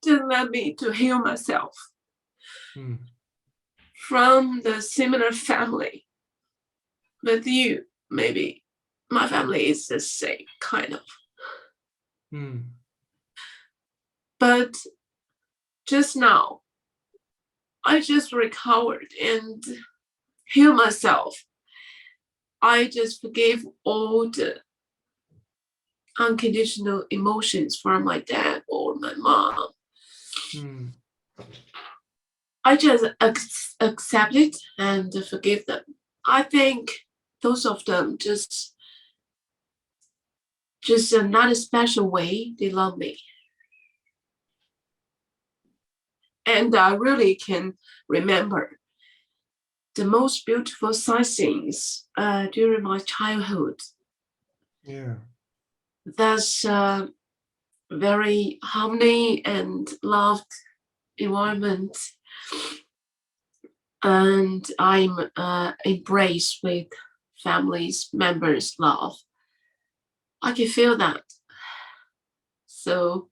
let me to heal myself from the similar family with you. Maybe my family is the same kind of. But just now, I just recovered and healed myself. I just forgave all the unconditional emotions from my dad or my mom. I just accept it and forgive them. I think those of them just another special way they love me. And I really can remember the most beautiful sightseeings during my childhood. Yeah. That's very harmony and loved environment. And I'm embraced with families, members' love. I can feel that. So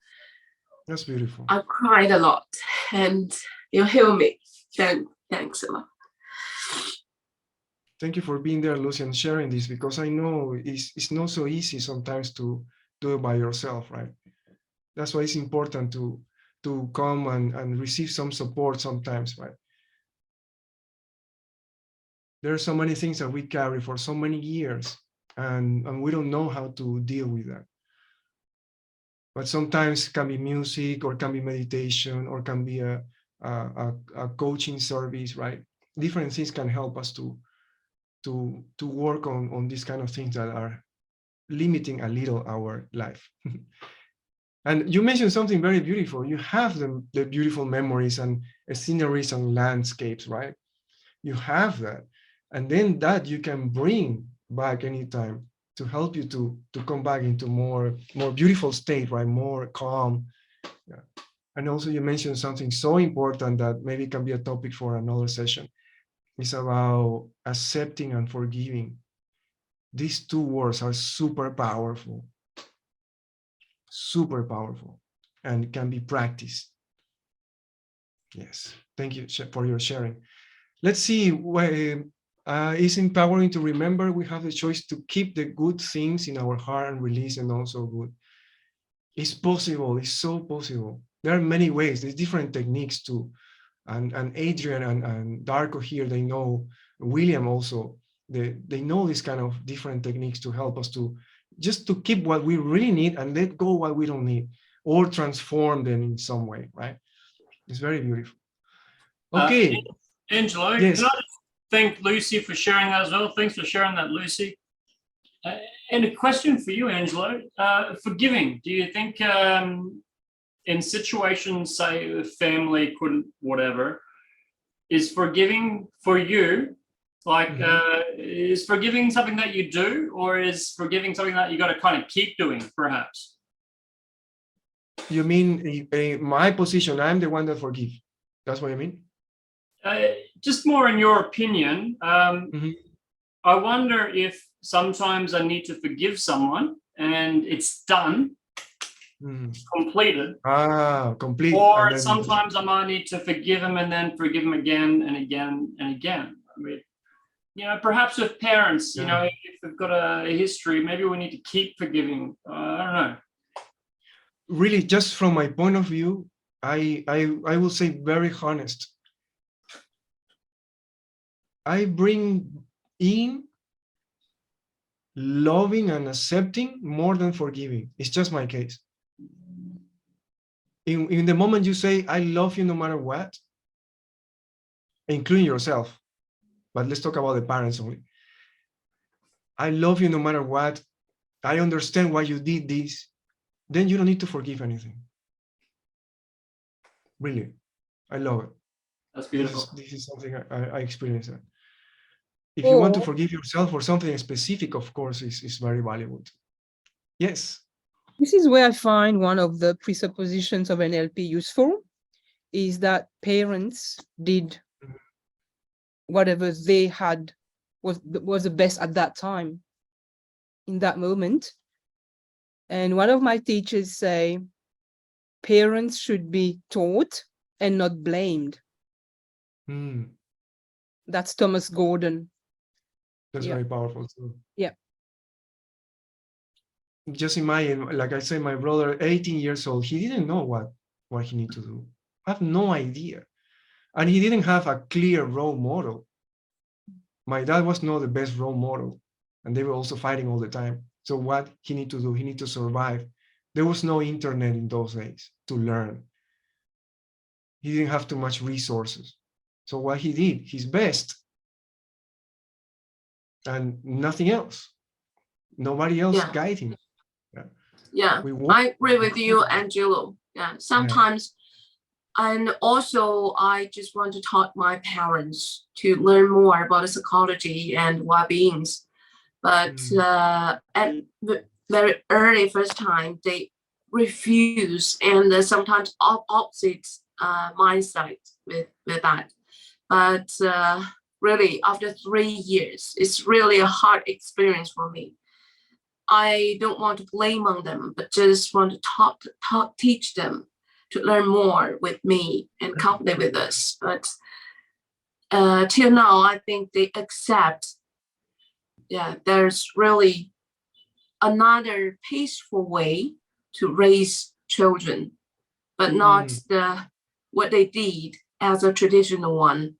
that's beautiful. I cried a lot and you heal me. Thanks a lot. Thank you for being there, Lucy, and sharing this, because I know it's not so easy sometimes to do it by yourself, right? That's why it's important to come and receive some support sometimes, right? There are so many things that we carry for so many years, and we don't know how to deal with that. But sometimes it can be music, or can be meditation, or can be a coaching service, right? Different things can help us to work on these kind of things that are limiting a little our life. And you mentioned something very beautiful. You have the beautiful memories and sceneries and landscapes, right? You have that. And then that you can bring back anytime to help you to come back into more beautiful state, right? More calm. Yeah. And also you mentioned something so important that maybe can be a topic for another session. It's about accepting and forgiving. These two words are super powerful, and can be practiced. Yes, thank you for your sharing. Let's see, it's empowering to remember we have the choice to keep the good things in our heart and release and also good. It's possible, it's so possible. There are many ways, there's different techniques too. And Adrian and Darko here, they know, William also, they know this kind of different techniques to help us to just to keep what we really need and let go what we don't need, or transform them in some way, right? It's very beautiful. Okay. Angelo, yes. Can I just thank Lucy for sharing that as well? Thanks for sharing that, Lucy. And a question for you, Angelo. Forgiving, do you think in situations, say family couldn't, whatever, is forgiving for you, Like, is forgiving something that you do, or is forgiving something that you got to kind of keep doing, perhaps? You mean my position? I'm the one that forgive. That's what you mean? Just more in your opinion. I wonder if sometimes I need to forgive someone and it's done, completed. Complete. Or sometimes I might need to forgive him and then forgive him again and again and again. I mean, you know, perhaps with parents, you know, if they've got a history, maybe we need to keep forgiving. I don't know. Really, just from my point of view, I will say very honest. I bring in loving and accepting more than forgiving. It's just my case. In the moment you say, I love you no matter what, including yourself, but let's talk about the parents only. I love you no matter what. I understand why you did this. Then you don't need to forgive anything. Really, I love it. That's beautiful. This is something I experienced. If you want to forgive yourself for something specific, of course, is very valuable. Yes. This is where I find one of the presuppositions of NLP useful, is that parents did whatever they had was the best at that time, in that moment. And one of my teachers say, parents should be taught and not blamed. That's Thomas Gordon. That's very powerful too. Yeah. Just imagine, like I said, my brother, 18 years old, he didn't know what he needed to do. I have no idea. And he didn't have a clear role model. My dad was not the best role model. And they were also fighting all the time. So what he need to do? He need to survive. There was no internet in those days to learn. He didn't have too much resources. So what he did, his best, and nothing else. Nobody else guide him. Yeah, I agree with you, Angelo. Yeah, sometimes, and also I just want to taught my parents to learn more about the psychology and well-beings. But at the very early first time, they refuse, and sometimes opposite mindset with that. But really, after 3 years, it's really a hard experience for me. I don't want to blame on them, but just want to teach them to learn more with me and cooperate with us. But till now, I think they accept. Yeah, there's really another peaceful way to raise children, but not what they did as a traditional one.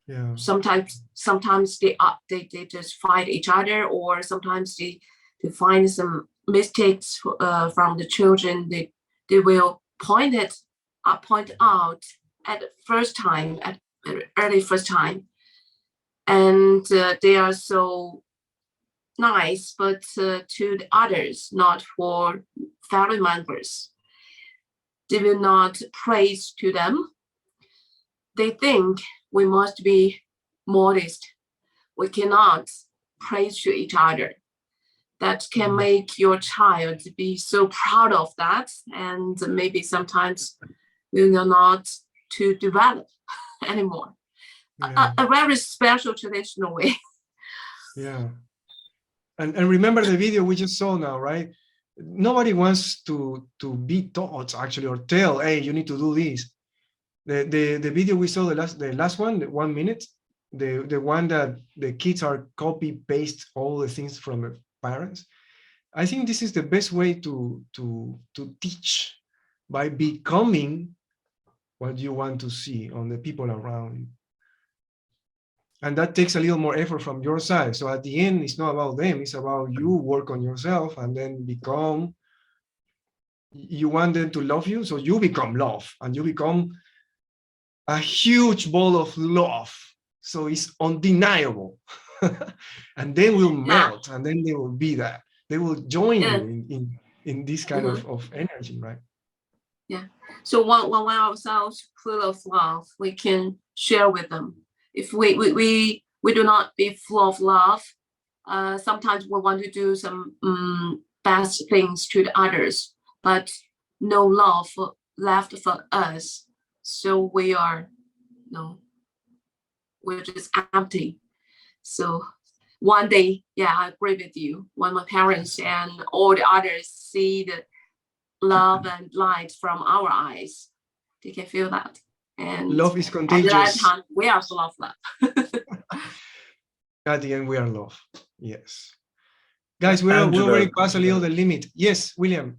Yeah. Sometimes they just fight each other, or sometimes they find some mistakes from the children. They will point out at the first time, at the early first time, and they are so nice, but to the others, not for family members. They will not praise to them. They think we must be modest. We cannot praise to each other. That can make your child be so proud of that, and maybe sometimes will not to develop anymore. A very special traditional way. Yeah. And remember the video we just saw now, right? Nobody wants to be taught actually, or tell, hey, you need to do this. The video we saw, the last one, the 1 minute, the one that the kids are copy paste all the things from the parents. I think this is the best way to teach, by becoming what you want to see on the people around you. And that takes a little more effort from your side. So at the end, it's not about them, it's about you work on yourself and then become, you want them to love you, so you become love, and you become a huge ball of love. So it's undeniable. And they will melt, and then they will be that. They will join you in this kind of energy, right? Yeah. So when ourselves full of love, we can share with them. If we we do not be full of love. Sometimes we want to do some bad things to the others, but no love left for us. So we are, we're just empty. So one day, yeah, I agree with you. When my parents and all the others see the love and light from our eyes, they can feel that. And love is contagious. At that time, we are full of love. At the end, we are love. Yes. Guys, we're already past a little the limit. Yes, William.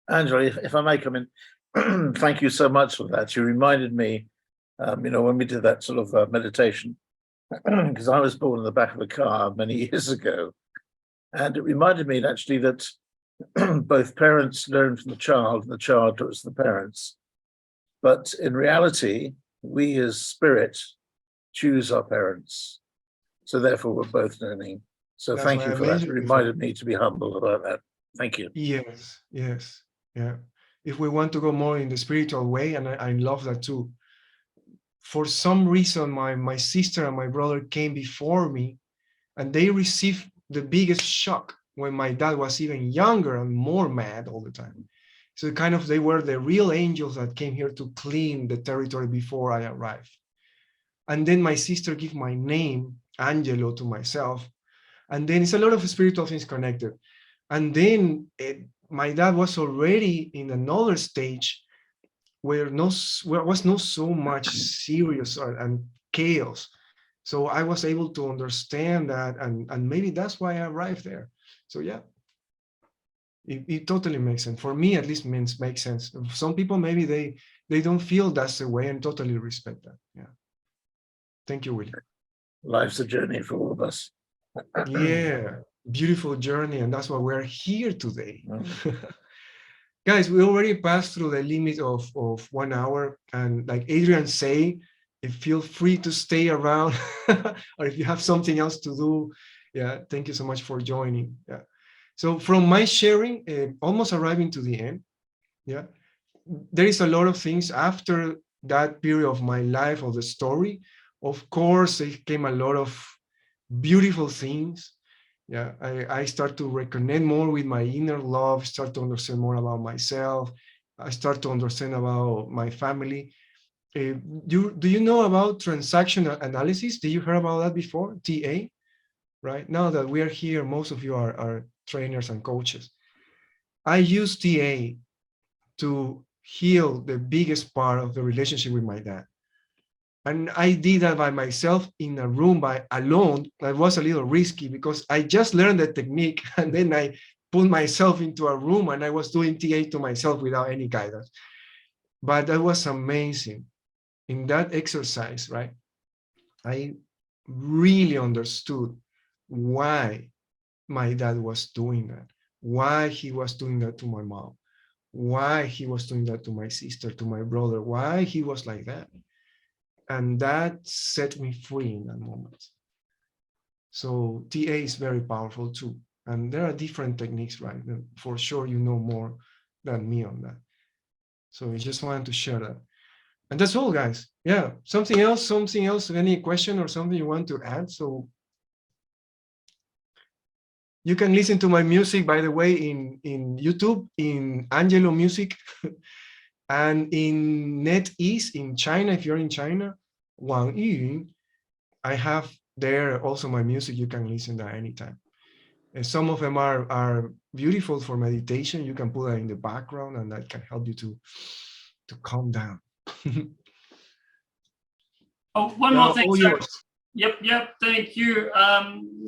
Angelo, if I may come in, thank you so much for that. You reminded me, when we did that sort of meditation, because I was born in the back of a car many years ago. And it reminded me actually that both parents learn from the child and the child talks to the parents. But in reality, we as spirit choose our parents. So therefore, we're both learning. So That's thank why you I for that. It mentioned reminded me to be humble about that. Thank you. Yes, yes, yeah. If we want to go more in the spiritual way, and I love that too. For some reason, my sister and my brother came before me, and they received the biggest shock when my dad was even younger and more mad all the time. So kind of they were the real angels that came here to clean the territory before I arrived. And then my sister gave my name, Angelo, to myself. And then it's a lot of spiritual things connected. And then my dad was already in another stage where was not so much serious and chaos. So I was able to understand that, and maybe that's why I arrived there. So yeah, it totally makes sense. For me, at least, makes sense. Some people, maybe they don't feel that's the way, and totally respect that. Yeah. Thank you, William. Life's a journey for all of us. Yeah, beautiful journey, and that's why we're here today. Guys, we already passed through the limit of 1 hour, and like Adrian say, feel free to stay around, or if you have something else to do, yeah, thank you so much for joining. Yeah. So from my sharing, almost arriving to the end, yeah, there is a lot of things after that period of my life, of the story. Of course, there came a lot of beautiful things. Yeah, I start to reconnect more with my inner love, start to understand more about myself. I start to understand about my family. Do you know about transactional analysis? Did you hear about that before? TA, right? Now that we are here, most of you are trainers and coaches. I use TA to heal the biggest part of the relationship with my dad. And I did that by myself in a room alone. That was a little risky because I just learned the technique, and then I put myself into a room and I was doing TA to myself without any guidance. But that was amazing. In that exercise, right, I really understood why my dad was doing that, why he was doing that to my mom, why he was doing that to my sister, to my brother, why he was like that. And that set me free in that moment. So TA is very powerful too. And there are different techniques, right? For sure, you know more than me on that. So I just wanted to share that. And that's all, guys. Yeah, something else, any question or something you want to add? So you can listen to my music, by the way, in YouTube, in Angelo Music, and in NetEase in China. If you're in China, Wang Yun, I have there also my music. You can listen to anytime. And some of them are beautiful for meditation. You can put that in the background, and that can help you to calm down. Oh, one more thing. Yep, thank you.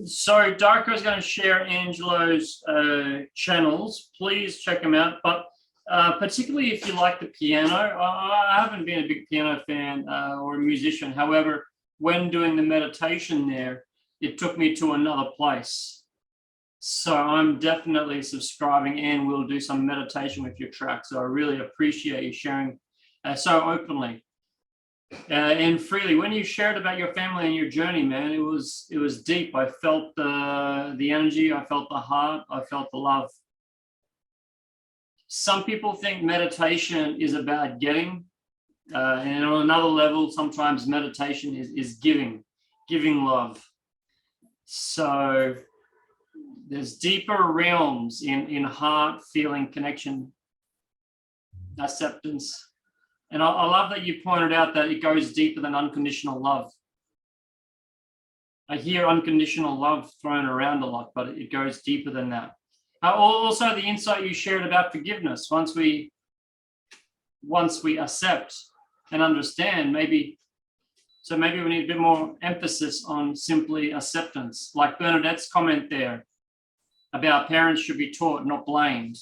So Darko is going to share Angelo's channels. Please check them out. But particularly if you like the piano, I haven't been a big piano fan or a musician. However, when doing the meditation there, it took me to another place. So I'm definitely subscribing and we'll do some meditation with your track. So I really appreciate you sharing so openly. And freely. When you shared about your family and your journey, man, it was deep. I felt the energy, I felt the heart, I felt the love. Some people think meditation is about getting, and on another level, sometimes meditation is giving love. So there's deeper realms in heart, feeling, connection, acceptance. And I love that you pointed out that it goes deeper than unconditional love. I hear unconditional love thrown around a lot, but it goes deeper than that. Also, the insight you shared about forgiveness. Once we accept and understand, maybe we need a bit more emphasis on simply acceptance. Like Bernadette's comment there about parents should be taught, not blamed.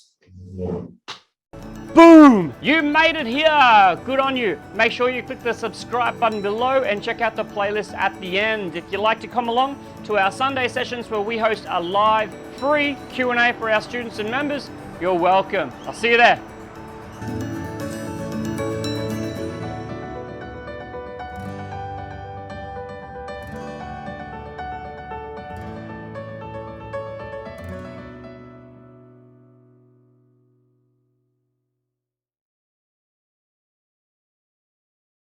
Boom! You made it here! Good on you. Make sure you click the subscribe button below and check out the playlist at the end. If you'd like to come along to our Sunday sessions where we host a live, free Q&A for our students and members, you're welcome. I'll see you there.